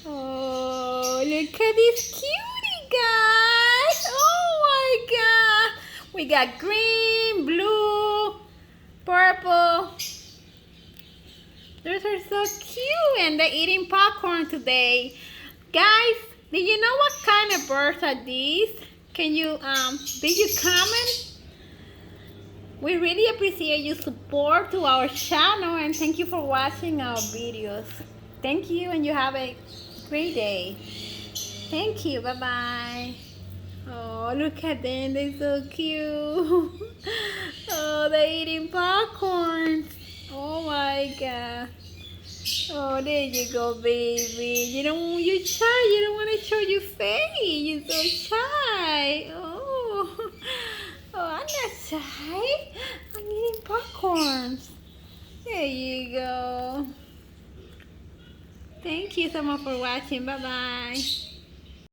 Oh, look at this cutie, guys. Oh my God. We got green, blue, purple. Those are so cute, and they're eating popcorn today. Guys, did you know what kind of birds are these? Can you, did you comment? We really appreciate your support to our channel, and thank you for watching our videos. Thank you, and you have a great day. Thank you. Bye-bye. Oh, look at them. They're so cute. Oh, they're eating popcorn. Oh, my God. Oh, there you go, baby. You're shy. You don't want to show your face. You're so shy. Oh, oh, I'm not shy. I'm eating popcorns. There you go. Thank you so much for watching. Bye-bye.